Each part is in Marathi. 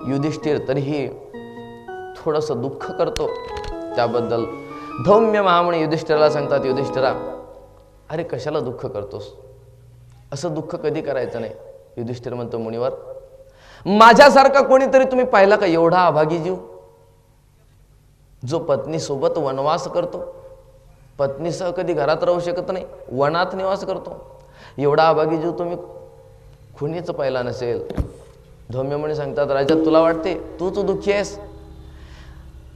युधिष्ठिर तरीही थोडस दुःख करतो. त्याबद्दल धौम्य महामुनी युधिष्ठिराला सांगतात, युधिष्ठिरा अरे कशाला दुःख करतोस, असं दुःख कधी करायचं नाही. युधिष्ठिर म्हणतो, मुनिवर माझ्यासारखा कोणीतरी तुम्ही पाहिला का एवढा अभागी जीव, जो पत्नी सोबत वनवास करतो, पत्नीसह कधी घरात राहू शकत नाही, वनात निवास करतो, एवढा अभागी जीव तुम्ही कुणीच पाहिला नसेल. धौम्य मुनी सांगतात, राजा तुला वाटते तूच दुःखी आहेस?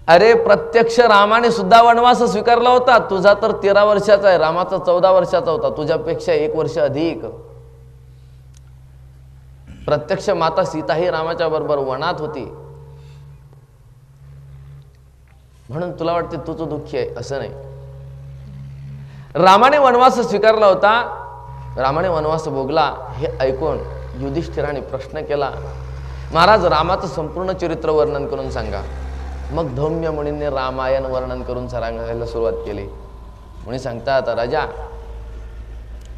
अरे प्रत्यक्ष रामाने सुद्धा वनवास स्वीकारला होता. तुझा तर 13 वर्षाचा आहे, रामाचा 14 वर्षाचा होता, तुझ्यापेक्षा 1 वर्ष अधिक. प्रत्यक्ष माता सीता ही रामाच्या बरोबर वनात होती, म्हणून तुला वाटते तूच दुःखी आहे, असं नाही. रामाने वनवास स्वीकारला होता, रामाने वनवास भोगला, हे ऐकून युधिष्ठिराने प्रश्न केला, महाराज रामाचं संपूर्ण चरित्र वर्णन करून सांगा. मग धौम्य मुनींनी रामायण वर्णन करून सांगायला सुरुवात केली. मुनी सांगतात, राजा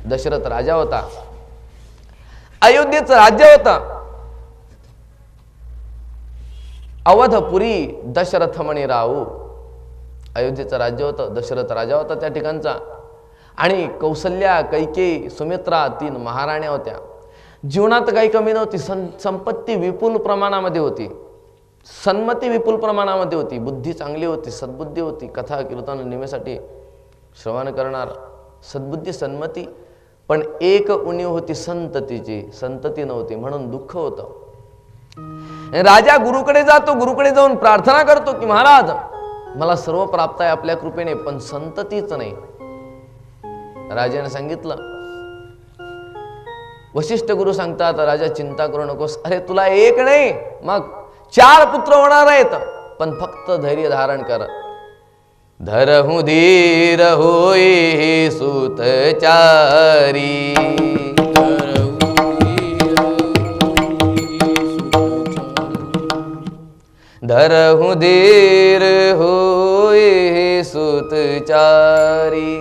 दशरथ राजा होता, अयोध्येचं राज्य होतं, अवधपुरी दशरथ म्हणे राहू. अयोध्येचं राज्य होतं, दशरथ राजा होता त्या ठिकाणचा, आणि कौसल्या, कैकेयी, सुमित्रा 3 महाराण्या होत्या. जीवनात काही कमी नव्हती, संपत्ती विपुल प्रमाणामध्ये होती, सन्मती विपुल प्रमाणामध्ये होती, बुद्धी चांगली होती, सद्बुद्धी होती, कथा कीर्तन नेहमीसाठी श्रवण करणार, सद्बुद्धी सन्मती. पण एक उणीव होती संततीची, संतती नव्हती, म्हणून दुःख होतं. राजा गुरुकडे जातो, गुरुकडे जाऊन प्रार्थना करतो की महाराज मला सर्व प्राप्त आहे आपल्या कृपेने, पण संततीच नाही. राजाने सांगितलं, वशिष्ठ गुरु सांगतात, राजा चिंता करू नकोस, अरे तुला 1 नाही मग 4 पुत्र होणार आहेत, पण फक्त धैर्य धारण कर. धरहु धीर होई सुतचारी, धरहु धीर होई सुतचारी,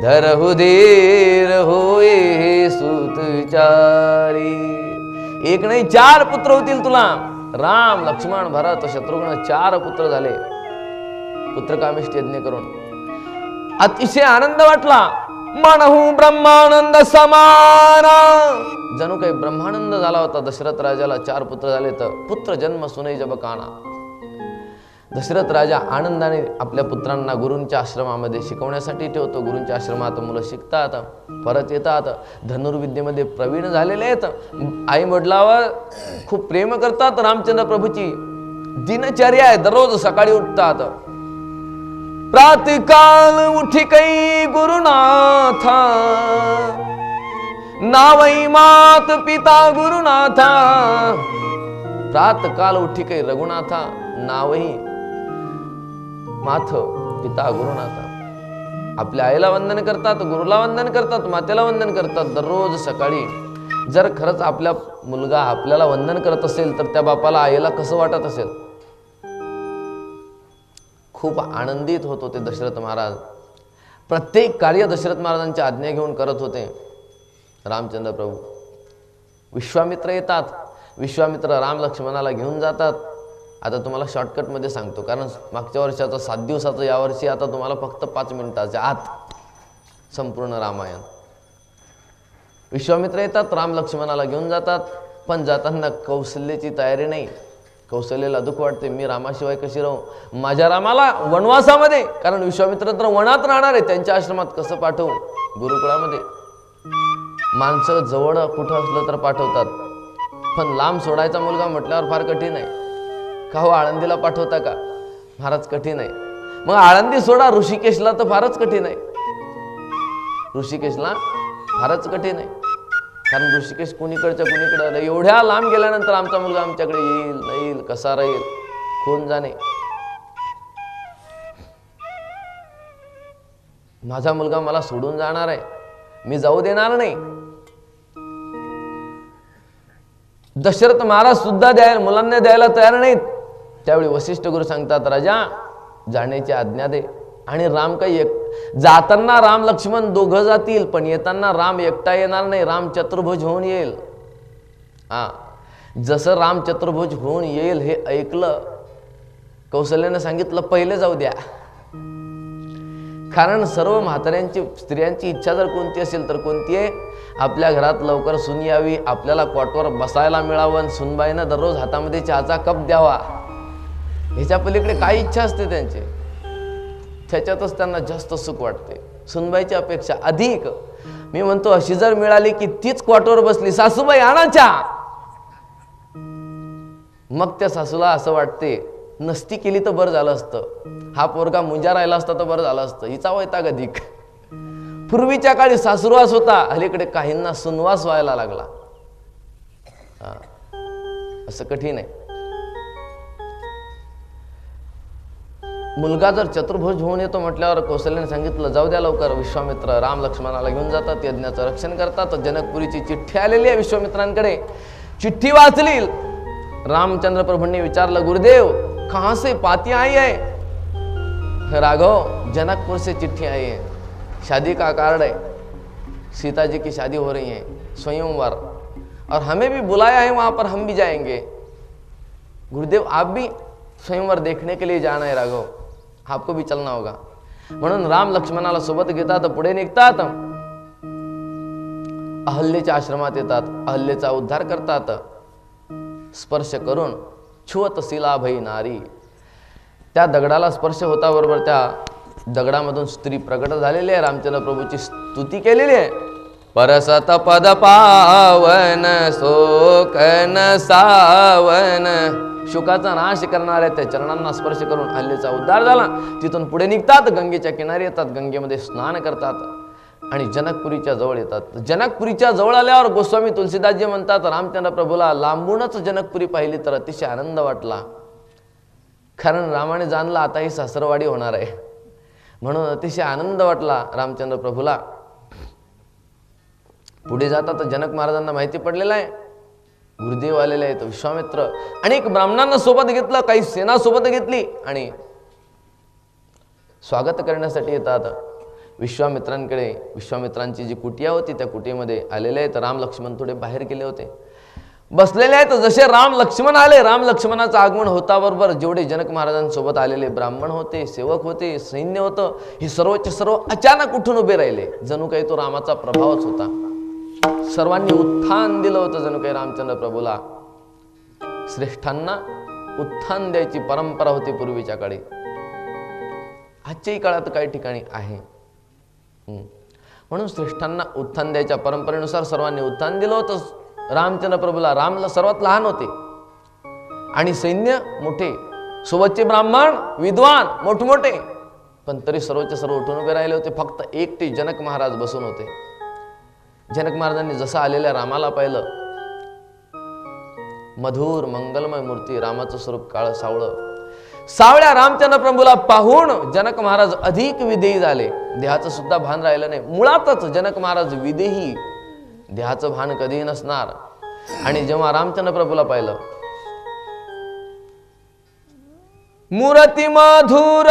धरहु धीर होई सुतचारी. 1 नाही 4 पुत्र होतील तुला. राम, लक्ष्मण, भरत, शत्रुघ्न 4 पुत्र झाले पुत्रकामेष्टी यज्ञ करून. अतिशय आनंद वाटला. मनहु ब्रह्मानंद समाना, जणू काही ब्रह्मानंद झाला होता दशरथ राजाला. 4 पुत्र झाले तर पुत्र जन्म सुनै जब काना. दशरथ राजा आनंदाने आपल्या पुत्रांना गुरूंच्या आश्रमामध्ये शिकवण्यासाठी ठेवतो. गुरूंच्या आश्रमात मुलं शिकतात, परत येतात, धनुर्विद्येमध्ये प्रवीण झालेले आहेत, आई वडिलावर खूप प्रेम करतात. रामचंद्र प्रभूची दिनचर्या आहे, दररोज सकाळी उठतात, प्रातःकाल उठी कै गुरुनाथा, नावई मात पिता गुरुनाथा. प्रातःकाल उठी कै रघुनाथा, नावही माथ पिता गुरुनाथा. आपल्या आईला वंदन करतात, गुरुला वंदन करतात, मातेला वंदन करतात दररोज सकाळी. जर खरंच आपला मुलगा आपल्याला वंदन करत असेल तर त्या बापाला आईला कसं वाटत असेल. खूप आनंदित होत होते दशरथ महाराज. प्रत्येक कार्य दशरथ महाराजांची आज्ञा घेऊन करत होते रामचंद्र प्रभू. विश्वामित्र येतात, विश्वामित्र राम लक्ष्मणाला घेऊन जातात. आता तुम्हाला शॉर्टकटमध्ये सांगतो, कारण मागच्या वर्षाचं 7 दिवसाचं यावर्षी आता तुम्हाला फक्त 5 मिनिटाच्या आत संपूर्ण रामायण. विश्वामित्र येतात, राम लक्ष्मणाला घेऊन जातात, पण जाताना कौशल्याची तयारी नाही. कौशल्याला दुःख वाटते, मी रामाशिवाय कशी राहू, माझ्या रामाला वनवासामध्ये, कारण विश्वामित्र तर वनात राहणार आहे, त्यांच्या आश्रमात कसं पाठवू. गुरुकुळामध्ये माणसं जवळ कुठं असलं तर पाठवतात, पण लांब सोडायचा मुलगा म्हटल्यावर फार कठीण आहे. का हो, आळंदीला पाठवता का फारच कठीण आहे. मग आळंदी सोडा, ऋषिकेशला तर फारच कठीण आहे. ऋषिकेशला फारच कठीण आहे, कारण ऋषिकेश कुणीकडच्या कुणीकडे. एवढ्या लांब गेल्यानंतर आमचा मुलगा आमच्याकडे येईल नाही येईल, कसा राहील, कोण जाणे. माझा मुलगा मला सोडून जाणार आहे, मी जाऊ देणार नाही. दशरथ महाराज सुद्धा मुलांना द्यायला तयार नाहीत. त्यावेळी वशिष्ठ गुरु सांगतात, राजा जाण्याची आज्ञा दे. आणि राम काही जाताना राम लक्ष्मण दोघं जातील, पण येताना राम एकटा येणार नाही, राम चतुर्भुज होऊन येईल. जसं राम चतुर्भुज होऊन येईल हे ऐकलं, कौशल्याने सांगितलं पहिले जाऊ द्या. कारण सर्व म्हाताऱ्यांची स्त्रियांची इच्छा जर कोणती असेल तर कोणती आहे, आपल्या घरात लवकर सून यावी, आपल्याला कॉटवर बसायला मिळावं, सुनबाईनं दररोज हातामध्ये चहाचा कप द्यावा. ह्याच्या पलीकडे काय इच्छा असते त्यांची, त्याच्यातच त्यांना जास्त सुख वाटते. सुनबाईची अपेक्षा अधिक. मी म्हणतो अशी जर मिळाली की तीच कॉटवर बसली, सासूबाई आणा चहा, मग त्या सासूला असं वाटते नसती केली तर बरं झालं असतं, हा पोरगा मुंजा राहिला असता तर बरं झालं असतं. हिचा वैताग अधिक. पूर्वीच्या काळी सासुरवास होता, अलीकडे काहींना सुनवास व्हायला लागला. असं कठीण आहे. मुलगा जर चतुर्भुज होऊन येतो म्हटल्यावर कौशल्याने सांगितलं जाऊ द्या लवकर. विश्वामित्र राम लक्ष्मणाला घेऊन जातात, यज्ञाचं रक्षण करतात. जनकपुरीची चिठ्ठी आलेली आहे विश्वामित्रांकडे. चिठ्ठी वाचली. रामचंद्र प्रभूंनी विचारलं गुरुदेव कहां से पाती आई है? राघव जनकपुर से चिट्ठी आई है, शादी का कार्ड है, सीता जी की शादी हो रही है, स्वयंवर, और हमें भी बुलाया है, वहां पर हम भी जाएंगे. गुरुदेव आप भी स्वयंवर देखने के लिए जाना है राघव, आपको भी चलना होगा. म्हणून राम लक्ष्मणाला सोबत घेतात, पुढे निघतात. अहल्येच्या आश्रमात येतात, अहल्येचा उद्धार करतात. स्पर्श करून छुवत शिला भई नारी. त्या दगडाला स्पर्श होता बरोबर त्या दगडामधून स्त्री प्रकट झालेली आहे. रामचंद्र प्रभूची स्तुती केलेली आहे. परसत पद पावन शोकन सावन. शोकाचा नाश करणाऱ्या त्या चरणांना स्पर्श करून अहल्येचा उद्धार झाला. तिथून पुढे निघतात, गंगेच्या किनारी येतात, गंगेमध्ये स्नान करतात आणि जनकपुरीच्या जवळ येतात. जनकपुरीच्या जवळ आल्यावर गोस्वामी तुलसीदासजी म्हणतात रामचंद्र प्रभूला लांबूनच जनकपुरी पाहिली तर अतिशय आनंद वाटला. कारण रामाने जाणलं आता ही सासरवाडी होणार आहे, म्हणून अतिशय आनंद वाटला रामचंद्र प्रभूला. पुढे जातात, जनक महाराजांना माहिती पडलेलं आहे गुरुदेव आलेले आहेत. विश्वामित्र अनेक ब्राह्मणांना सोबत घेतलं, काही सेना सोबत घेतली आणि स्वागत करण्यासाठी येतात. विश्वामित्रांकडे विश्वामित्रांची जी कुटिया होती त्या कुटीमध्ये आलेले आहेत. राम लक्ष्मण थोडे बाहेर गेले होते, बसलेले आहेत. जसे राम लक्ष्मण आले, राम लक्ष्मणाचं आगमन होता बरोबर जेवढे जनक महाराजांसोबत आलेले ब्राह्मण होते, सेवक होते, सैन्य होतं, हे सर्वचे सर्व अचानक उठून उभे राहिले. जणू काही तो रामाचा प्रभावच होता. सर्वांनी उत्थान दिलं होतं. जणू काही रामचंद्र प्रभूला श्रेष्ठांना उत्थान द्यायची परंपरा होती पूर्वीच्या काळी. आजच्याही काळात काही ठिकाणी आहे. म्हणून श्रेष्ठांना उत्थान द्यायच्या परंपरेनुसार सर्वांनी उत्थान दिलं होतं रामचंद्र प्रभूला. रामला सर्वात लहान होते आणि सैन्य मोठे, सोबतचे ब्राह्मण विद्वान मोठमोठे, पण तरी सर्वचे सर्व उठून उभे राहिले होते. फक्त एकटे जनक महाराज बसून होते. जनक महाराजांनी जसं आलेल्या रामाला पाहिलं, मधुर मंगलमय मूर्ती, रामाचं स्वरूप काळ सावळं, सावळ्या रामचंद्र प्रभूला पाहून जनक महाराज अधिक विदेही झाले. देहाचं सुद्धा भान राहिलं नाही. मुळातच जनक महाराज विदेही, देहाचं भान कधीही नसणार. आणि जेव्हा रामचंद्र प्रभूला पाहिलं, मूर्ती मधुर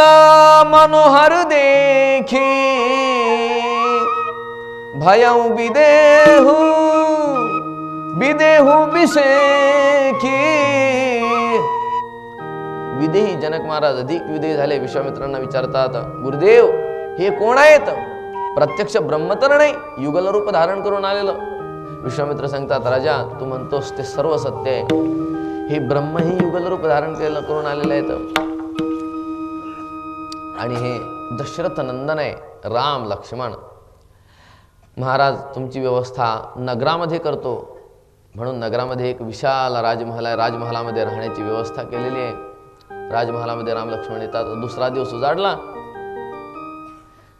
मनोहर देखी भयं विदेहु विदेहु विषेखी. विदेही जनक महाराज अधिक विदेही झाले. विश्वामित्रांना विचारतात गुरुदेव हे कोण आहेत? प्रत्यक्ष ब्रह्म तर नाही, युगल रूप धारण करून आलेलं. विश्वामित्र सांगतात राजा तू म्हणतोस ते सर्व सत्य आहे. हे ब्रह्म ही युगल रूप धारण करून आलेले आहेत आणि हे दशरथ नंदन आहे राम लक्ष्मण. महाराज तुमची व्यवस्था नगरामध्ये करतो, म्हणून नगरामध्ये एक विशाल राजमहल आहे. राजमहालामध्ये राहण्याची व्यवस्था केलेली आहे. राजमहालामध्ये राम लक्ष्मण येतात. दुसरा दिवस उजाडला.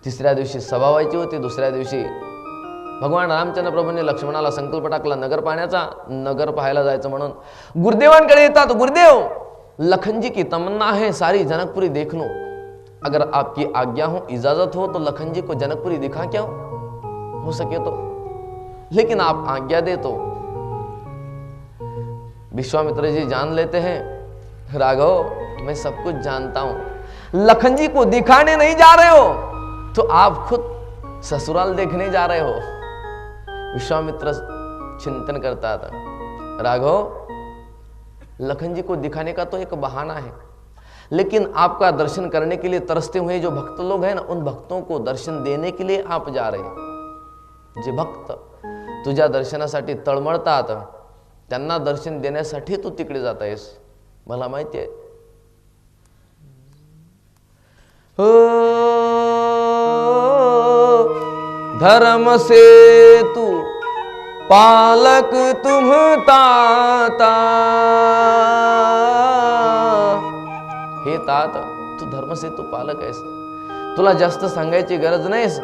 तिसऱ्या दिवशी सभा व्हायची होती. दुसऱ्या दिवशी भगवान रामचंद्र प्रभूंनी लक्ष्मणाला संकल्प टाकला नगर पाहण्याचा, नगर पाहायला जायचं म्हणून. गुरुदेवांकडे येतात. गुरुदेव लखन जी की तमन्ना है सारी जनकपुरी देख लो, अगर आपकी आज्ञा हो इजाजत हो तो लखन जी को जनकपुरी दिखा क्या हो सके तो, लेकिन आप आज्ञा दे तो. विश्वामित्र जी जान लेते हैं राघव मैं सब कुछ जानता हूं, लखन जी को दिखाने नहीं जा रहे हो तो आप खुद ससुराल देखने जा रहे हो. विश्वामित्र चिंतन करतात राघव लखन जी को दिखाने का तो एक बहाना है, लेकिन आपका दर्शन करने के लिए तरसते हुए जो भक्त लोग हैं ना, उन भक्तों को दर्शन देने के लिए आप जा रहे हैं। जे भक्त तुझ्या दर्शनासाठी तळमळतात त्यांना दर्शन देण्यासाठी तू तिकडे जात आहेस, मला माहिती आहे। धर्म से तू पालक तुम ताता, हे तात तू धर्म से तू पालक आहेस, तुला जास्त सांगायची गरज नाहीस,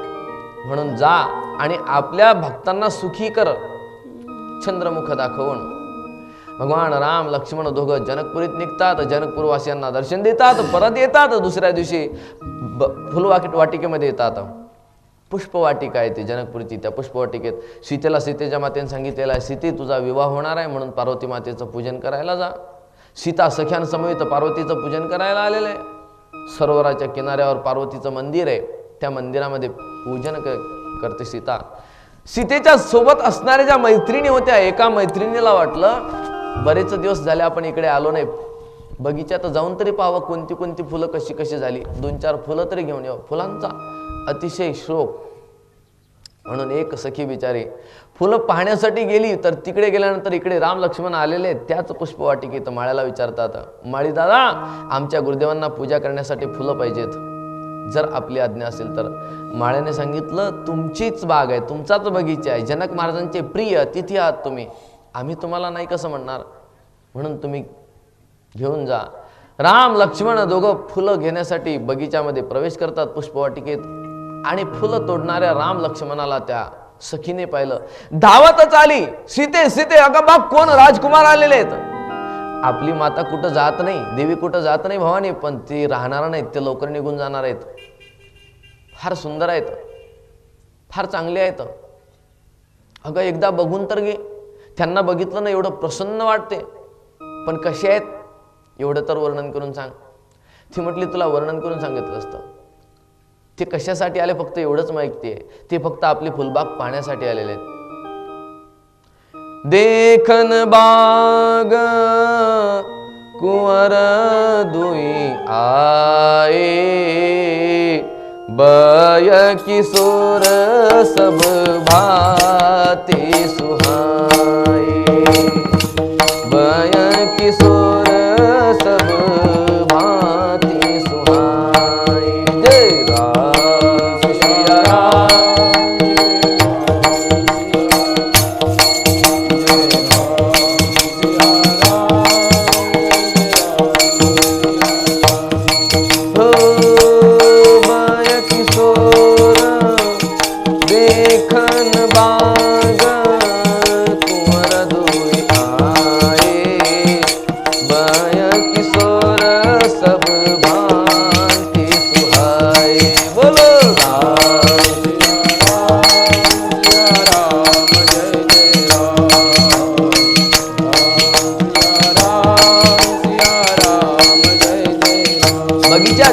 म्हणून जा आणि आपल्या भक्तांना सुखी कर चंद्रमुख दाखवून। भगवान राम लक्ष्मण दोघं जनकपुरीत निघतात, जनकपूरवासियांना दर्शन देतात, परत येतात। दुसऱ्या दिवशी फुलवाटिकेमध्ये येतात। पुष्पवाटिका आहे ती जनकपुरीची, त्या पुष्पवाटिकेत सीतेला सीतेच्या मातेने सांगितलेलं आहे, सीते तुझा विवाह होणार आहे म्हणून पार्वती मातेचं पूजन करायला जा। सीता सख्यांसमवेत पार्वतीचं पूजन करायला आलेलं आहे। सरोवराच्या किनाऱ्यावर पार्वतीचं मंदिर आहे, त्या मंदिरामध्ये पूजन करते सीता। सीतेच्या सोबत असणाऱ्या ज्या मैत्रिणी होत्या, एका मैत्रिणीला वाटलं बरेच दिवस झाले आपण इकडे आलो नाही, बगीच्यात जाऊन तरी पाहावं कोणती कोणती फुलं कशी कशी झाली, 2-4 फुलं तरी घेऊन यावं। फुलांचा अतिशय शोक, म्हणून एक सखी बिचारी फुलं पाहण्यासाठी गेली, तर तिकडे गेल्यानंतर इकडे राम लक्ष्मण आलेले त्याच पुष्पवाटिकेत माळ्याला विचारतात, माळी दादा आमच्या गुरुदेवांना पूजा करण्यासाठी फुलं पाहिजेत, जर आपली आज्ञा असेल तर। माळ्याने सांगितलं तुमचीच बाग आहे, तुमचाच बगीचा आहे, जनक महाराजांचे प्रिय अतिथी आहात तुम्ही, आम्ही तुम्हाला नाही कसं म्हणणार, म्हणून तुम्ही घेऊन जा। राम लक्ष्मण दोघं फुलं घेण्यासाठी बगीच्यामध्ये प्रवेश करतात पुष्पवाटिकेत, आणि फुलं तोडणाऱ्या राम लक्ष्मणाला त्या सखीने पाहिलं, धावतच आली, सीते सीते अगं बाप कोण राजकुमार आलेले आहेत। आपली माता कुठं जात नाही, देवी कुठं जात नाही भवानी, पण ती राहणार नाहीत, ते लवकर निघून जाणार आहेत, फार सुंदर आहेत, फार चांगले आहेत, अगं एकदा बघून तर घे, त्यांना बघितलं ना एवढं प्रसन्न वाटते, पण कसे आहेत एवढं तर वर्णन करून सांग। ती म्हटली तुला वर्णन करून सांगितलं असतं, ते कशासाठी आले फक्त एवढंच माहिती आहे, ते फक्त आपली फुलबाग पाहण्यासाठी आलेले आहेत। देखन बाग कुंवर दुई आए, बय किशोर सब भाते सुहाए, बय किशोर सब भाते सुहाए। जय राम सिया राम,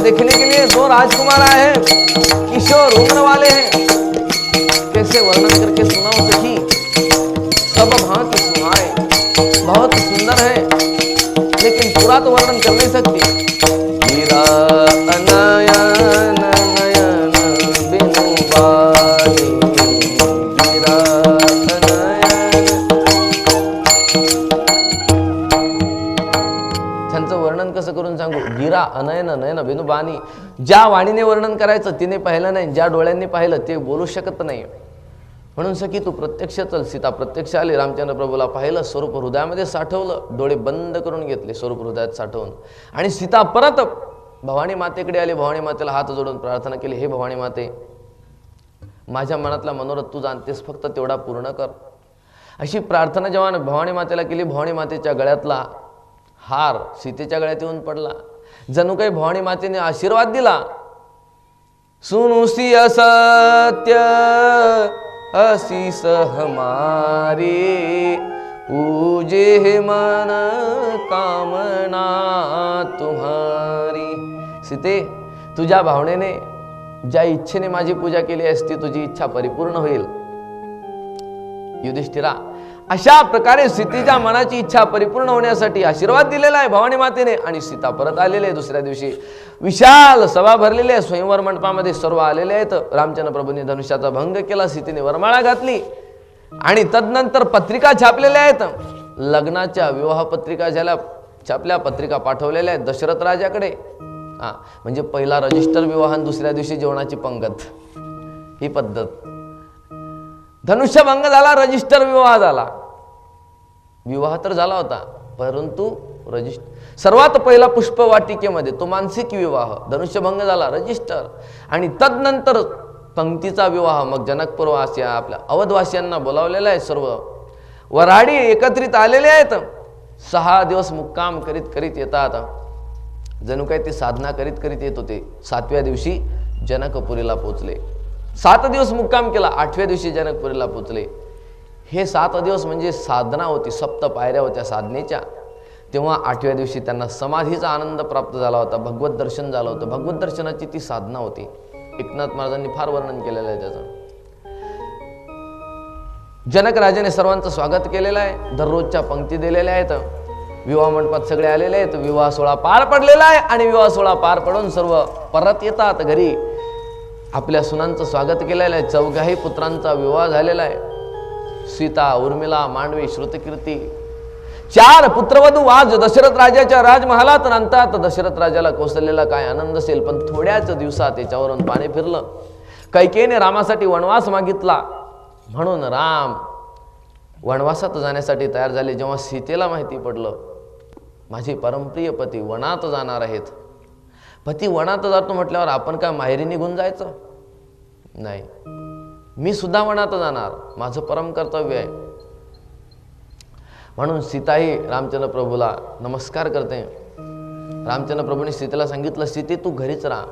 देखने के लिए 2 राजकुमार आए हैं, किशोर उम्र वाले हैं, कैसे वर्णन करके सुनाऊं सखी, सब भांति सुहाए, बहुत सुंदर है, लेकिन पूरा तो वर्णन कर नहीं सकती। हीरा अनयन नयन बिनु बानी, हीरा अनयन, त्यांचं वर्णन कसं करून सांगू। गिरा अनयन नयन बिनु बानी, ज्या वाणीने वर्णन करायचं तिने पाहिलं नाही, ज्या डोळ्यांनी पाहिलं ते बोलू शकत नाही, म्हणून सखी तू प्रत्यक्ष चल। सीता प्रत्यक्ष आली, रामचंद्र प्रभूला पाहिलं, स्वरूप हृदयामध्ये साठवलं, डोळे बंद करून घेतले स्वरूप हृदयात साठवून, आणि सीता परत भवानी मातेकडे आली, भवानी मातेला हात जोडून प्रार्थना केली, हे भवानी माते माझ्या मनातला मनोरथ तू जाणतेस, फक्त तेवढा पूर्ण कर, अशी प्रार्थना जेव्हा भवानी मातेला केली। भवानी मातेच्या गळ्यातला हार सीतेच्या गळ्यात येऊन पडला, जणू काही भवानी मातेने आशीर्वाद दिला, सुनुसी असत्य आशीष हमारे, पूजे मन कामना तुम्हारी। सीते तुझ्या भावनेने ज्या इच्छेने माझी पूजा केली असती तुझी इच्छा परिपूर्ण होईल। युधिष्ठिरा अशा प्रकारे सीतेच्या मनाची इच्छा परिपूर्ण होण्यासाठी आशीर्वाद दिलेला आहे भवानी मातेने. आणि सीता परत आलेले आहे. दुसऱ्या दिवशी विशाल सभा भरलेली आहे. स्वयंवर मंडपामध्ये सर्व आलेले आहेत. रामचंद्र प्रभूंनी धनुष्याचा भंग केला. सीतेने वरमाळा घातली आणि तदनंतर पत्रिका छापलेल्या आहेत. लग्नाच्या विवाह पत्रिका ज्याला छापल्या, पत्रिका पाठवलेल्या आहेत दशरथ राजाकडे. म्हणजे पहिला रजिस्टर विवाह, दुसऱ्या दिवशी जेवणाची पंगत, ही पद्धत. धनुष्यभंग झाला, रजिस्टर विवाह झाला. विवाह तर झाला होता, परंतु सर्वात पहिला पुष्पवाटिकेमध्ये तो मानसिक विवाह. धनुष्यभंग झाला, रजिस्टर, आणि तदनंतर पंक्तीचा विवाह. मग जनकपूरवासिया आपल्या अवधवासियांना बोलावलेला आहे. सर्व वऱ्हाडी एकत्रित आलेले आहेत. 6 दिवस मुक्काम करीत करीत येतात. जणू काही ते साधना करीत करीत येत होते. 7व्या दिवशी जनकपुरीला पोचले. 7 दिवस मुक्काम केला, 8व्या दिवशी जनकपुरीला पोचले. हे 7 दिवस म्हणजे साधना होती. 7 पायऱ्या होत्या साधनेच्या. तेव्हा 8व्या दिवशी त्यांना समाधीचा आनंद प्राप्त झाला होता. भगवत दर्शन झालं होतं. भगवत दर्शनाची ती साधना होती. एकनाथ महाराजांनी फार वर्णन केलेलं आहे त्याचं. जनक राजाने सर्वांचं स्वागत केलेलं आहे. दररोजच्या पंक्ती दिलेल्या आहेत. विवाह मंडपात सगळे आलेले आहेत. विवाह सोहळा पार पडलेला आहे. आणि विवाह सोहळा पार पडून सर्व परत येतात घरी. आपल्या सुनांचं स्वागत केलेलं आहे. 4 पुत्रांचा विवाह झालेला आहे. सीता, उर्मिला, मांडवी, श्रुतकीर्ती, 4 पुत्रवधू आज दशरथ राजाच्या राजमहालात आणतात. दशरथ राजाला कौशल्याला काय आनंद असेल, पण थोड्याच दिवसात त्याच्यावरून पाणी फिरलं. कैकेयीने रामासाठी वनवास मागितला, म्हणून राम वनवासात जाण्यासाठी तयार झाले. जेव्हा सीतेला माहिती पडलं माझे परमप्रिय पती वनात जाणार आहेत, पती वनात जातो म्हटल्यावर आपण काय माहेरी निघून जायचं नाही. मी सुद्धा वनात जाणार, माझं परम कर्तव्य आहे. म्हणून सीताही रामचंद्र प्रभूला नमस्कार करते. रामचंद्र प्रभूने सीतेला सांगितलं, सीते तू घरीच राहा.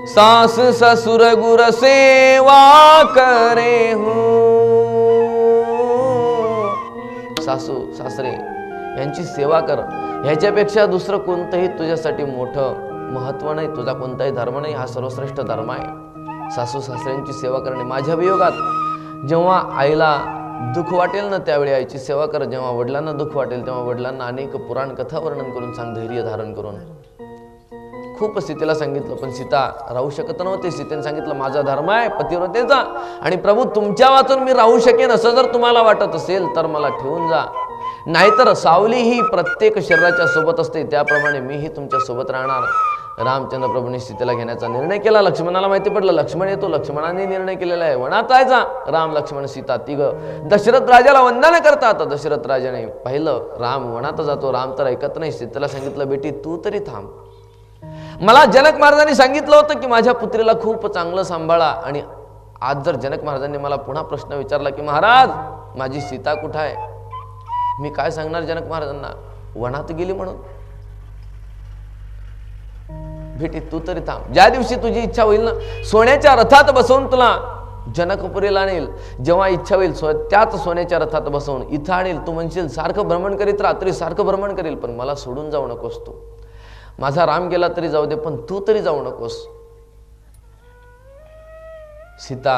सास ससुर गुर सेवा करे हूँ. सासू सासरे यांची सेवा कर. ह्याच्यापेक्षा दुसरं कोणतंही तुझ्यासाठी मोठं महत्व नाही. तुझा कोणताही धर्म नाही, हा सर्वश्रेष्ठ धर्म आहे. सासू सासऱ्यांची सेवा करणे. माझ्या वियोगात जेव्हा आईला दुःख वाटेल ना, त्यावेळी आईची सेवा कर. जेव्हा वडिलांना दुःख वाटेल तेव्हा वडिलांना अनेक पुराण कथा वर्णन करून सांग, धैर्य धारण करून. खूप सीतेला सांगितलं, पण सीता राहू शकत नव्हते. सीतेने सांगितलं माझा धर्म आहे पतिव्रतेचा, आणि प्रभू तुमच्या वाचून मी राहू शकेन असं जर तुम्हाला वाटत असेल तर मला ठेवून जा. नाहीतर सावली ही प्रत्येक शरीराच्या सोबत असते, त्याप्रमाणे मीही तुमच्या सोबत राहणार. रामचंद्र प्रभूंनी सीतेला घेण्याचा निर्णय केला. लक्ष्मणाला माहिती पडलं लक्ष्मण येतो. लक्ष्मणाने निर्णय केलेला आहे वनात जायचा. राम लक्ष्मण सीता 3 दशरथ राजाला वंदन करतात. दशरथ राजाने पाहिलं राम वनात जातो. राम तर ऐकत नाही. सीतेला सांगितलं बेटी तू तरी थांब. मला जनक महाराजांनी सांगितलं होतं की माझ्या पुत्रीला खूप चांगलं सांभाळा. आणि आज जर जनक महाराजांनी मला पुन्हा प्रश्न विचारला की महाराज माझी सीता कुठं आहे, मी काय सांगणार जनक महाराजांना, वनात गेली म्हणून. बेटी तू तरी थांब. ज्या दिवशी तुझी इच्छा होईल ना, सोन्याच्या रथात बसवून तुला जनकपुरीला आणेल. जेव्हा इच्छा होईल त्याच सोन्याच्या रथात बसवून इथं आणेल. तू म्हणशील सारखं भ्रमण करीत राहा, तरी सारखं भ्रमण करेल, पण मला सोडून जाऊ नकोस. तू माझा राम गेला तरी जाऊ दे, पण तू तरी जाऊ नकोस. सीता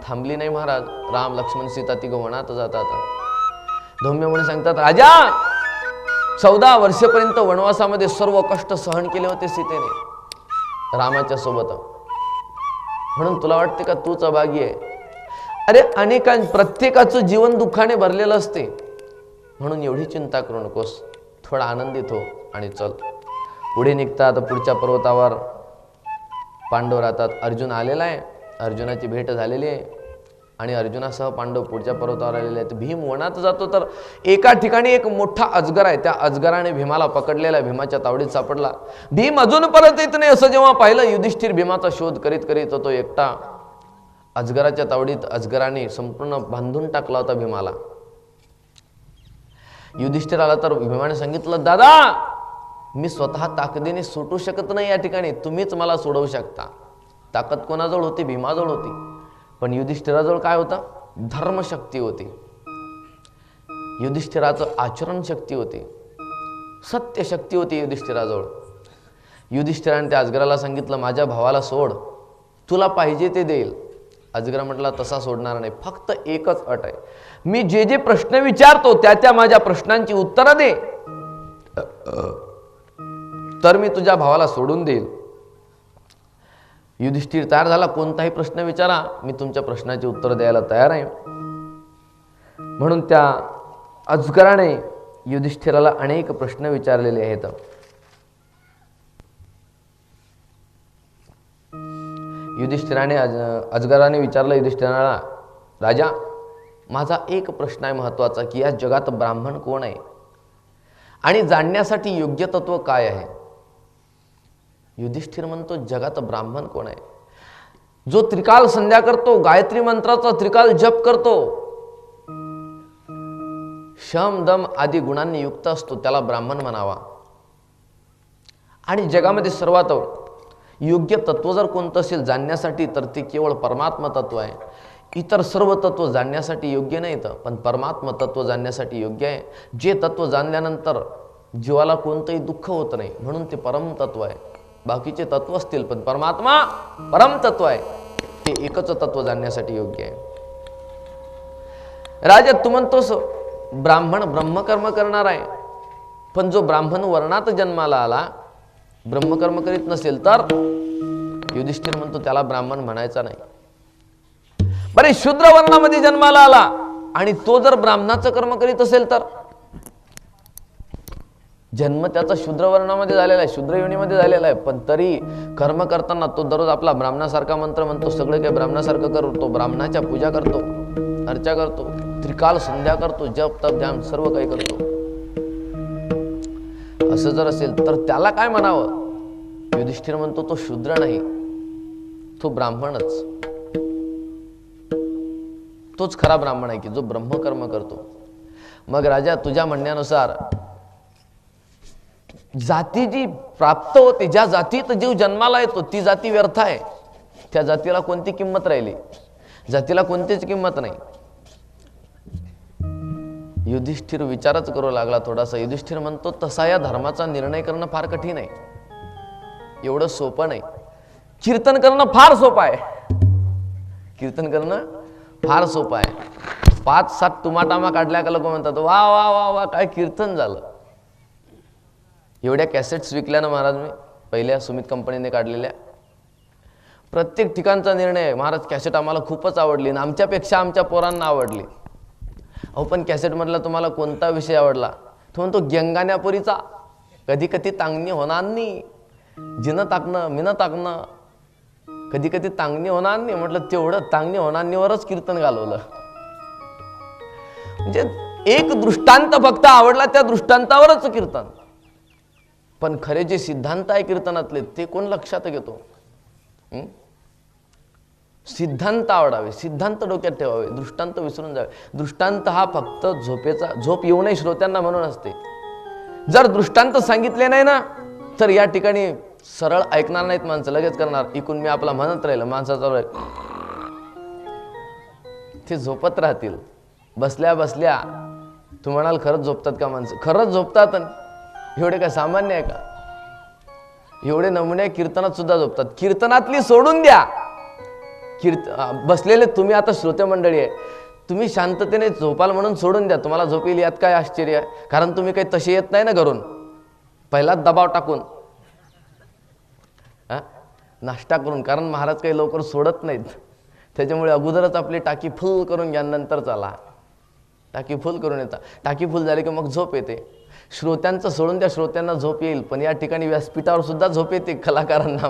थांबली नाही महाराज. राम लक्ष्मण सीता 3 वनात जातात. धौम्यमुनी सांगतात राजा 14 वर्षेपर्यंत वनवासामध्ये सर्व कष्ट सहन केले होते सीतेने रामाच्या सोबत. म्हणून तुला वाटते का तूच अभागी आहे? अरे प्रत्येकाचं जीवन दुःखाने भरलेलं असते. म्हणून एवढी चिंता करू नकोस. थोडा आनंदित हो आणि चल. पुढे निघतात. पुढच्या पर्वतावर पांडव राहतात. अर्जुन आलेला आहे. अर्जुनाची भेट झालेली आहे आणि अर्जुनासह पांडव पुढच्या पर्वतावर आलेले आहेत. भीम वनात जातो तर एका ठिकाणी एक मोठा अजगर आहे. त्या अजगराने भीमाला पकडलेला, भीमाच्या तावडीत सापडला. भीम अजून परत येत नाही असं जेव्हा पाहिलं, युधिष्ठिर भीमाचा शोध करीत करीत होतो एकटा. अजगराच्या तावडीत अजगराने संपूर्ण बांधून टाकला होता भीमाला. युधिष्ठिर आला तर भीमाने सांगितलं दादा मी स्वतः ताकदीने सुटू शकत नाही या ठिकाणी, तुम्हीच मला सोडवू शकता. ताकद कोणाजवळ होती? भीमाजवळ होती. पण युधिष्ठिराजवळ काय होता? धर्मशक्ती होती. युधिष्ठिराचं आचरण शक्ती होती, सत्य शक्ती होती युधिष्ठिराजवळ. युधिष्ठिराने त्या अजगराला सांगितलं, माझ्या भावाला सोड, तुला पाहिजे ते देईल. अजगर म्हटला, तसा सोडणार नाही, फक्त एकच अट आहे, मी जे जे प्रश्न विचारतो त्या माझ्या प्रश्नांची उत्तरं दे, तर मी तुझ्या भावाला सोडून देईल. युधिष्ठिर तयार झाला, कोणताही प्रश्न विचारा, मी तुमच्या प्रश्नाची उत्तर द्यायला तयार आहे. म्हणून त्या अजगराने युधिष्ठिराला अनेक प्रश्न विचारलेले आहेत. युधिष्ठिराने अजगराने विचारलं युधिष्ठिराला, राजा, माझा एक प्रश्न आहे महत्वाचा, की या जगात ब्राह्मण कोण आहे आणि जाणण्यासाठी योग्य तत्व काय आहे. युधिष्ठिर म्हणतो, जगात ब्राह्मण कोण आहे, जो त्रिकाल संध्या करतो, गायत्री मंत्राचा त्रिकाल जप करतो, शम दम आदी गुणांनी युक्त असतो, त्याला ब्राह्मण म्हणावा. आणि जगामध्ये सर्वात योग्य तत्व जर कोणतं असेल जाणण्यासाठी, तर ते केवळ परमात्मा तत्व आहे. इतर सर्व तत्व जाणण्यासाठी योग्य नाहीत, पण परमात्मा तत्व जाणण्यासाठी योग्य आहे. जे तत्व जाणल्यानंतर जीवाला कोणतंही दुःख होत नाही, म्हणून ते परम तत्व आहे. बाकीचे तत्व असतील, पण परमात्मा परम तत्व आहे, ते एकच तत्व जाणण्यासाठी योग्य आहे. राजा, तू म्हणतोस ब्राह्मण ब्रह्मकर्म करणार आहे, पण जो ब्राह्मण वर्णात जन्माला आला, ब्रह्मकर्म करीत नसेल तर, युधिष्ठिर म्हणतो, त्याला ब्राह्मण म्हणायचा नाही. बरे, शूद्र वर्णामध्ये जन्माला आला आणि तो जर ब्राह्मणाचं कर्म करीत असेल तर, जन्म त्याचा शूद्र वर्णामध्ये झालेला आहे, शूद्र योनीमध्ये झालेला आहे, पण तरी कर्म करताना तो दररोज आपला ब्राह्मणासारखा मंत्र म्हणतो, सगळं काही ब्राह्मणासारखं करतो, ब्राह्मणाच्या पूजा करतो, अर्चा करतो, त्रिकाल संध्या करतो, जप तप ध्यान सर्व काही करतो. असं जर असेल तर त्याला काय म्हणावं. युधिष्ठिर म्हणतो, तो शूद्र नाही, तो ब्राह्मणच, तोच खरा ब्राह्मण आहे की जो ब्रह्मकर्म करतो. मग राजा, तुझ्या म्हणण्यानुसार जाती जी प्राप्त होते, ज्या जातीत जीव जन्माला येतो, ती जाती व्यर्थ आहे, त्या जातीला कोणती किंमत राहिली, जातीला कोणतीच किंमत नाही. युधिष्ठिर विचारच करू लागला थोडासा. युधिष्ठिर म्हणतो, तसा या धर्माचा निर्णय करणं फार कठीण आहे, एवढं सोपं नाही. कीर्तन करणं फार सोपं आहे, कीर्तन करणं फार सोपं आहे. 5-7 टुमाटामा काढल्या का लोक म्हणतात, वा वा वा वा, काय कीर्तन झालं. एवढ्या कॅसेट्स विकल्या ना महाराज मी, पहिल्या सुमित कंपनीने काढलेल्या. प्रत्येक ठिकाणचा निर्णय, महाराज कॅसेट आम्हाला खूपच आवडली आणि आमच्यापेक्षा आमच्या पोरांना आवडली. अहो, पण कॅसेटमधला तुम्हाला कोणता विषय आवडला. तो म्हणतो, गेंगाण्यापुरीचा, कधी कधी तांगणी होणार नाही, जिनं टाकणं मिनं टाकणं, कधी कधी तांगणी होणार नाही. म्हटलं, तेवढं तांगणी होणार नाहीवरच कीर्तन घालवलं. म्हणजे एक दृष्टांत फक्त आवडला, त्या दृष्टांतावरच कीर्तन. पण खरे जे सिद्धांत आहे कीर्तनातले, ते कोण लक्षात घेतो. सिद्धांत आवडावे, सिद्धांत डोक्यात ठेवावे, दृष्टांत विसरून जावे. दृष्टांत हा फक्त झोप येऊ नये श्रोत्यांना म्हणून असते. जर दृष्टांत सांगितले नाही ना, तर या ठिकाणी सरळ ऐकणार नाहीत माणसं, लगेच करणार इकून मी आपला म्हणत राहिलं, माणसाचा ते झोपत राहतील. बसल्या बसल्या तू म्हणाल, खरंच झोपतात का माणसं? खरंच झोपतात. एवढे काय सामान्य आहे का? एवढे नमुने कीर्तनात सुद्धा झोपतात. कीर्तनातली सोडून द्या, बसलेले तुम्ही आता श्रोते मंडळी आहे, तुम्ही शांततेने झोपाल म्हणून सोडून द्या, तुम्हाला झोप येईल यात काय आश्चर्य आहे. कारण तुम्ही काही तसे येत नाही ना घरून, पहिलाच दबाव टाकून नाश्ता करून. कारण महाराज काही लवकर सोडत नाहीत, त्याच्यामुळे अगोदरच आपली टाकी फुल करून घ्या, नंतर चला. टाकी फुल करून येतात, टाकी फुल झाली की मग झोप येते. श्रोत्यांचं सोडून द्या, श्रोत्यांना झोप येईल. पण या ठिकाणी व्यासपीठावर सुद्धा झोप येते कलाकारांना.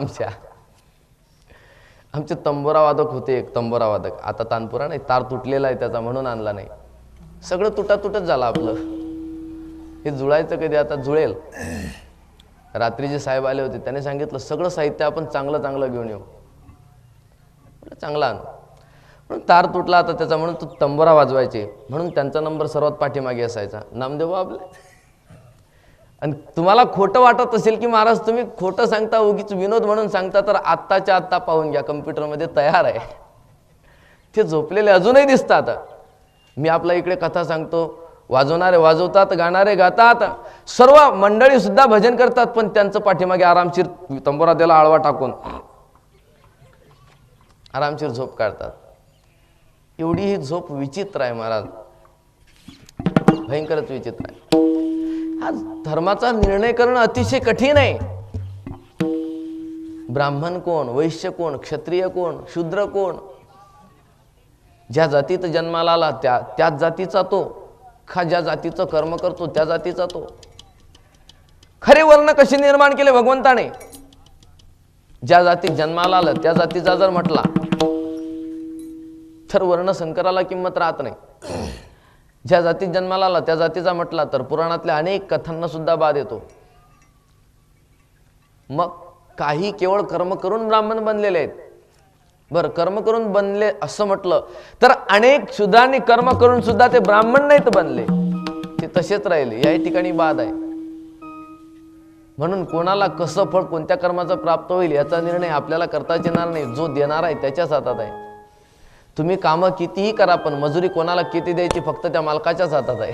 आमचे तंबोरा वादक होते, एक तंबोरा वादक, आता तानपुरा नाही, तार तुटलेला आहे त्याचा म्हणून आणला नाही. सगळं तुटत झालं आपलं. हे जुळायचं कधी, आता जुळेल. रात्री जे साहेब आले होते त्याने सांगितलं, सगळं साहित्य आपण चांगलं चांगलं घेऊन येऊ. चांगला आणू. म्हणून तार तुटला आता त्याचा, म्हणून तो तंबोरा वाजवायचे, म्हणून त्यांचा नंबर सर्वात पाठीमागे असायचा. नामदेव आपले. आणि तुम्हाला खोटं वाटत असेल की महाराज तुम्ही खोटं सांगता, उगीच विनोद म्हणून सांगता, तर आत्ताच्या आत्ता पाहून घ्या, कम्प्युटरमध्ये तयार आहे. ते झोपलेले अजूनही दिसतात. मी आपल्या इकडे कथा सांगतो, वाजवणारे वाजवतात, गाणारे गातात, सर्व मंडळी सुद्धा भजन करतात, पण त्यांचं पाठीमागे आरामशीर तंबोरा त्याला आळवा टाकून आरामशीर झोप काढतात. एवढी ही झोप विचित्र आहे महाराज, भयंकरच विचित्र आहे. हा धर्माचा निर्णय करणं अतिशय कठीण आहे. ब्राह्मण कोण, वैश्य कोण, क्षत्रिय कोण, शूद्र कोण, ज्या जातीत जन्माला आला त्याच जातीचा तो, का ज्या जातीचं कर्म करतो त्या जातीचा तो. खरे वर्ण कसे निर्माण केले भगवंताने? ज्या जातीत जन्माला आलं त्या जातीचा जर म्हटला तर वर्ण संकराला किंमत राहत नाही. ज्या जातीत जन्माला आला त्या जातीचा म्हटला तर पुराणातल्या अनेक कथांना सुद्धा बाध येतो. मग काही केवळ कर्म करून ब्राह्मण बनलेले आहेत. बरं, कर्म करून बनले असं म्हटलं तर अनेक शूद्रांनी कर्म करून सुद्धा ते ब्राह्मण नाहीत बनले, ते तसेच राहिले. या ठिकाणी बाध आहे. म्हणून कोणाला कसं फळ कोणत्या कर्माचं प्राप्त होईल याचा निर्णय आपल्याला करताच येणार नाही. जो देणार आहे त्याच्याच हातात आहे. तुम्ही कामं कितीही करा, पण मजुरी कोणाला किती द्यायची फक्त त्या मालकाच्याच हातात आहे.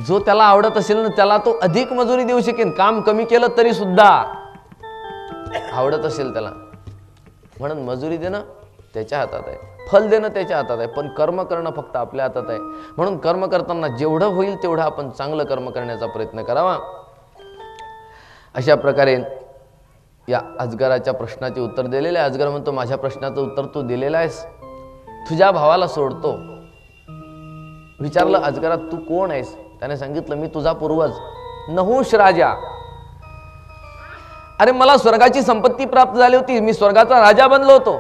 जो त्याला आवडत असेल ना त्याला तो अधिक मजुरी देऊ शकेल, काम कमी केलं तरी सुद्धा आवडत असेल त्याला. म्हणून मजुरी देणं त्याच्या हातात आहे, फल देणं त्याच्या हातात आहे, पण कर्म करणं फक्त आपल्या हातात आहे. म्हणून कर्म करताना जेवढं होईल तेवढं आपण चांगलं कर्म करण्याचा प्रयत्न करावा. अशा प्रकारे या अजगराच्या प्रश्नाचे उत्तर दिलेले. अजगर म्हणतो, माझ्या प्रश्नाचं उत्तर तू दिलेलं आहेस, तुझ्या भावाला सोडतो. विचारलं अजगरा तू कोण आहेस? त्याने सांगितलं मी तुझा पूर्वज नहुष राजा. अरे मला स्वर्गाची संपत्ती प्राप्त झाली होती, मी स्वर्गाचा राजा बनलो होतो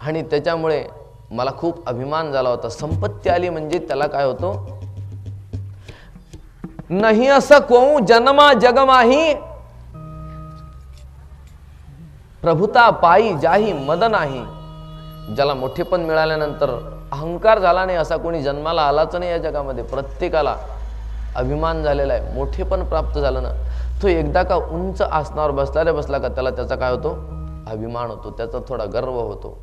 आणि त्याच्यामुळे मला खूप अभिमान झाला होता. संपत्ती आली म्हणजे त्याला काय होतो, नाही असं कोऊ जन्मा जगमाही प्रभुता पायी जाही मद नाही. ज्याला मोठेपण मिळाल्यानंतर अहंकार झाला नाही असा कोणी जन्माला आलाच नाही या जगामध्ये. प्रत्येकाला अभिमान झालेला आहे. मोठेपण प्राप्त झालं ना, तो एकदा का उंच आसनावर बसला का त्याला त्याचा काय होतो, अभिमान होतो, त्याचा थोडा गर्व होतो.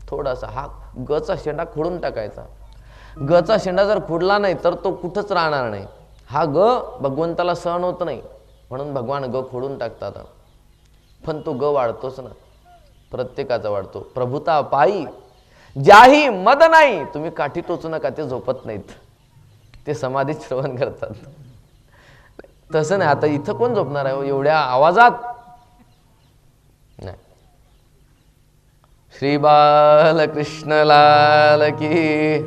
थोडासा हा गचा शेंडा खोडून टाकायचा. गचा शेंडा जर खोडला नाही तर तो कुठंच राहणार नाही. हा ग भगवंताला सहन होत नाही म्हणून भगवान ग खोडून टाकतात. पण तो ग वाढतोच ना, प्रत्येकाचा वाढतो. प्रभुता पायी ज्याही मद नाही. तुम्ही काठी टोचू नका, ते झोपत नाहीत, ते समाधीत श्रवण करतात. तसं नाही. आता इथं कोण झोपणार आहे एवढ्या आवाजात? नाही. श्री बालकृष्ण लाल की.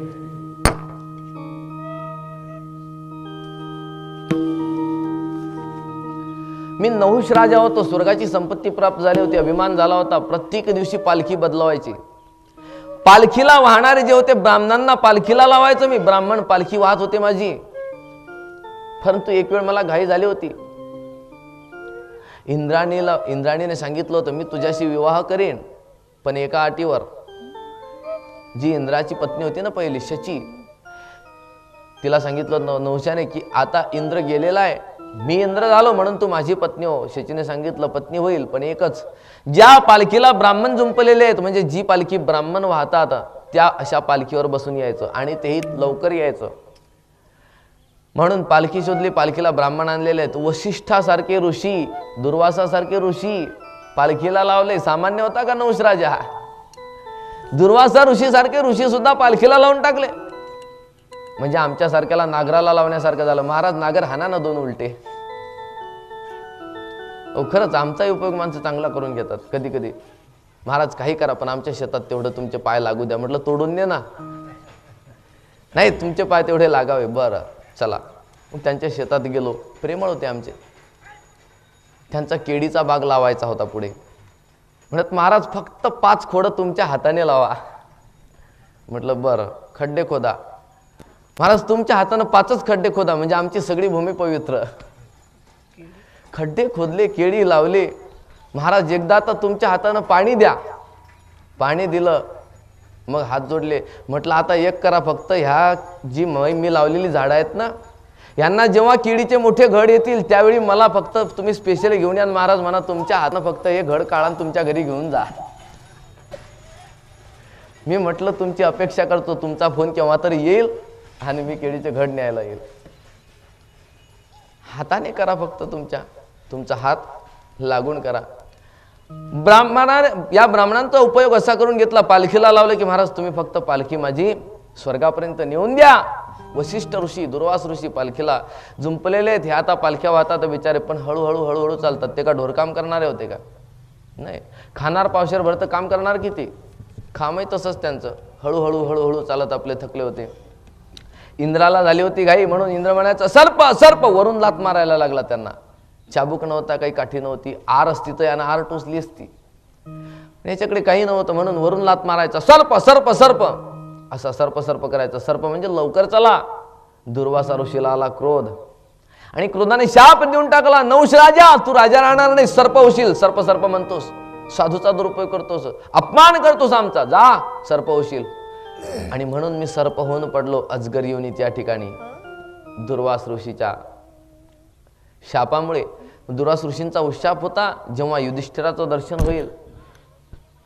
मी नहुष राजा होतो, स्वर्गाची संपत्ती प्राप्त झाली होती, अभिमान झाला होता. प्रत्येक दिवशी पालखी बदलवायची. पालखीला वाहणारे जे होते ब्राह्मणांना पालखीला लावायचं मी. ब्राह्मण पालखी वाहत होते माझी. परंतु एक वेळ मला घाई झाली होती. इंद्राणीने सांगितलं होतं मी तुझ्याशी विवाह करेन, पण एका अटीवर. जी इंद्राची पत्नी होती ना पहिली, शची, तिला सांगितलं नहुषाने की आता इंद्र गेलेला आहे, मी इंद्र झालो म्हणून तू माझी पत्नी हो. शचीने सांगितलं पत्नी होईल, पण एकच, ज्या पालखीला ब्राह्मण जुंपलेले आहेत, म्हणजे जी पालखी ब्राह्मण वाहतात त्या अशा पालखीवर बसून यायचं आणि तेही लवकर यायचं. म्हणून पालखी शोधली, पालखीला ब्राह्मण आणलेले आहेत. वशिष्ठासारखे ऋषी, दुर्वासासारखे ऋषी पालखीला लावले. सामान्य होता का नहुष राजा? दुर्वासा ऋषी सारखे ऋषी सुद्धा पालखीला लावून टाकले. म्हणजे आमच्या सारख्याला नागराला लावण्यासारखं झालं. महाराज नागर हाना ना दोन उलटे. खरंच आमचाही उपयोग माणसं चांगला करून घेतात कधी कधी. महाराज काही करा पण आमच्या शेतात तेवढं तुमचे पाय लागू द्या. म्हटलं तोडून दे ना. नाही तुमचे पाय तेवढे लागावे. बरं चला. मग त्यांच्या शेतात गेलो. प्रेमळ होते आमचे. त्यांचा केळीचा बाग लावायचा होता पुढे. म्हणत महाराज फक्त 5 खोडं तुमच्या हाताने लावा. म्हटलं बरं. खड्डे खोदा. महाराज तुमच्या हातानं 5च खड्डे खोदा म्हणजे आमची सगळी भूमी पवित्र. खड्डे खोदले, केळी लावले. महाराज एकदा तर तुमच्या हातानं पाणी द्या. पाणी दिलं. मग हात जोडले. म्हटलं आता एक करा फक्त, ह्या जी मी लावलेली झाडं आहेत ना, यांना जेव्हा केळीचे मोठे घड येतील त्यावेळी मला फक्त तुम्ही स्पेशल घेऊन या. महाराज म्हणा तुमच्या हातानं फक्त हे घड काढा तुमच्या घरी घेऊन जा. मी म्हटलं तुमची अपेक्षा करतो, तुमचा फोन केव्हा तरी येईल आणि मी केळीचे घड न्यायला येईल. हाताने करा फक्त, तुमचा हात लागून करा. या ब्राह्मणांचा उपयोग असा करून घेतला, पालखीला लावलं की महाराज तुम्ही फक्त पालखी माझी स्वर्गापर्यंत नेऊन द्या. वशिष्ठ ऋषी, दुर्वास ऋषी पालखीला जुंपलेले आहेत. हे आता पालख्या वाहतात बिचारे, पण हळूहळू चालतात. ते का ढोरकाम करणारे होते का? नाही. खाणार पावशेर भरतं, काम करणार किती? खामही तसंच त्यांचं. हळूहळू चालत आपले थकले होते. इंद्राला झाली होती घाई, म्हणून इंद्र म्हणायचा सर्प सर्प, वरून लात मारायला लागला त्यांना. चाबूक नव्हता, काही काठी नव्हती. आर असती तर यानं आर टोचली असती. याच्याकडे काही नव्हतं म्हणून वरून लात मारायचा. सर्प सर्प सर्प, असा सर्प करायचा. सर्प म्हणजे लवकर चला. दुर्वासा ऋषीला आला क्रोध आणि क्रोधाने शाप देऊन टाकला. नहुष राजा, तू राजा राहणार नाही, सर्प होशील. सर्प म्हणतोस, साधूचा दुरुपयोग करतोस, अपमान करतोस आमचा, जा सर्प होशील. आणि म्हणून मी सर्प होऊन पडलो अजगर योनीत या ठिकाणी. दुर्वास ऋषीच्या शापामुळे. दुर्वास ऋषींचा उशाप होता, जेव्हा युधिष्ठिराचं दर्शन होईल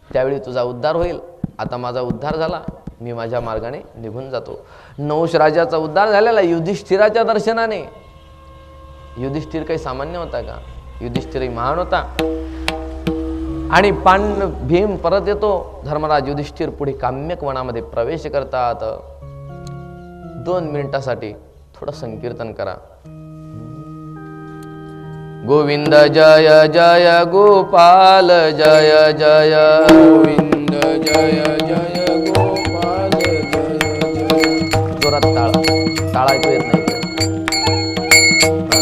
त्यावेळी तुझा उद्धार होईल. आता माझा उद्धार झाला, मी माझ्या मार्गाने निघून जातो. नहुष राजाचा उद्धार झालेला युधिष्ठिराच्या दर्शनाने. युधिष्ठिर काही सामान्य होता का? युधिष्ठिरही महान होता. आणि भीम परत येतो. धर्मराज युधिष्ठिर पुढे काम्यक वनामध्ये प्रवेश करतात. 2 मिनिटासाठी थोडं संकीर्तन करा. गोविंद जय जय गोपाल जय जय गोविंद जय जय गोपाल जय जय. जोरात टाळा ऐकू येत नाही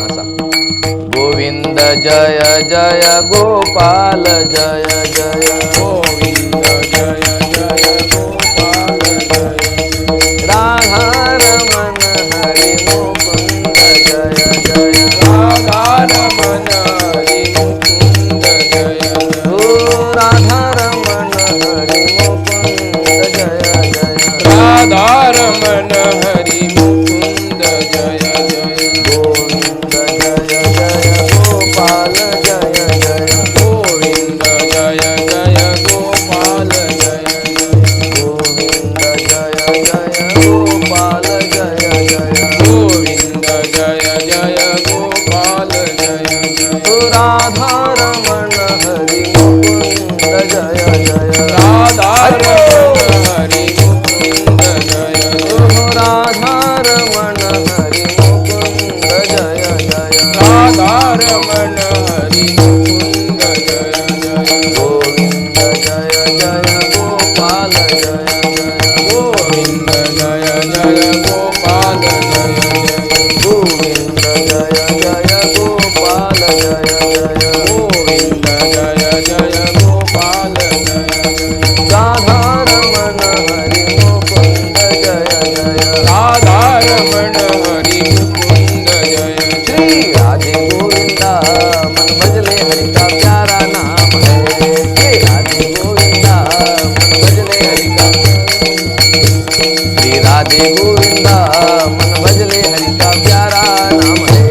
असा. गोविंद जय जय गोपाल जय जय गोविंद जय जय गोपाल जय. राधारमण हरे मुकुंद जय जय राधारमण हरे मुकुंद जय जय राधारमण हरे मुकुंद जय जय राधारमण हरे मुकुंद जय जय. गोविंद जय जय गोपाल जय जय गोविंद जय जय गोपाल जय जय गोविंद जय जय गोपाल जय जय गोविंद जय जय गोपाल जय जय. राधारमण हरि मुकुंद जय जय राधारमण हरि मुकुंद जय जय राधारमण हरि मुकुंद जय जय राधारमण हरि मुकुंद जय जय. गोविंद जय जय गोपाल जय जय गोविंद जय जय गोपाल जय जय गोविंद जय जय गोपाल जय जय गोविंद जय जय गोपाल जय जय. राधारमण हरि मुकुंद जय जय राधारमण हरि मुकुंद जय. श्री राधे गोविंदा मन भजले हरि का प्यारा नाम है. श्री राधे गोविंदा मन भजले हरि का. श्री राधे गोविंदा मन भजले हरि का प्यारा नाम है.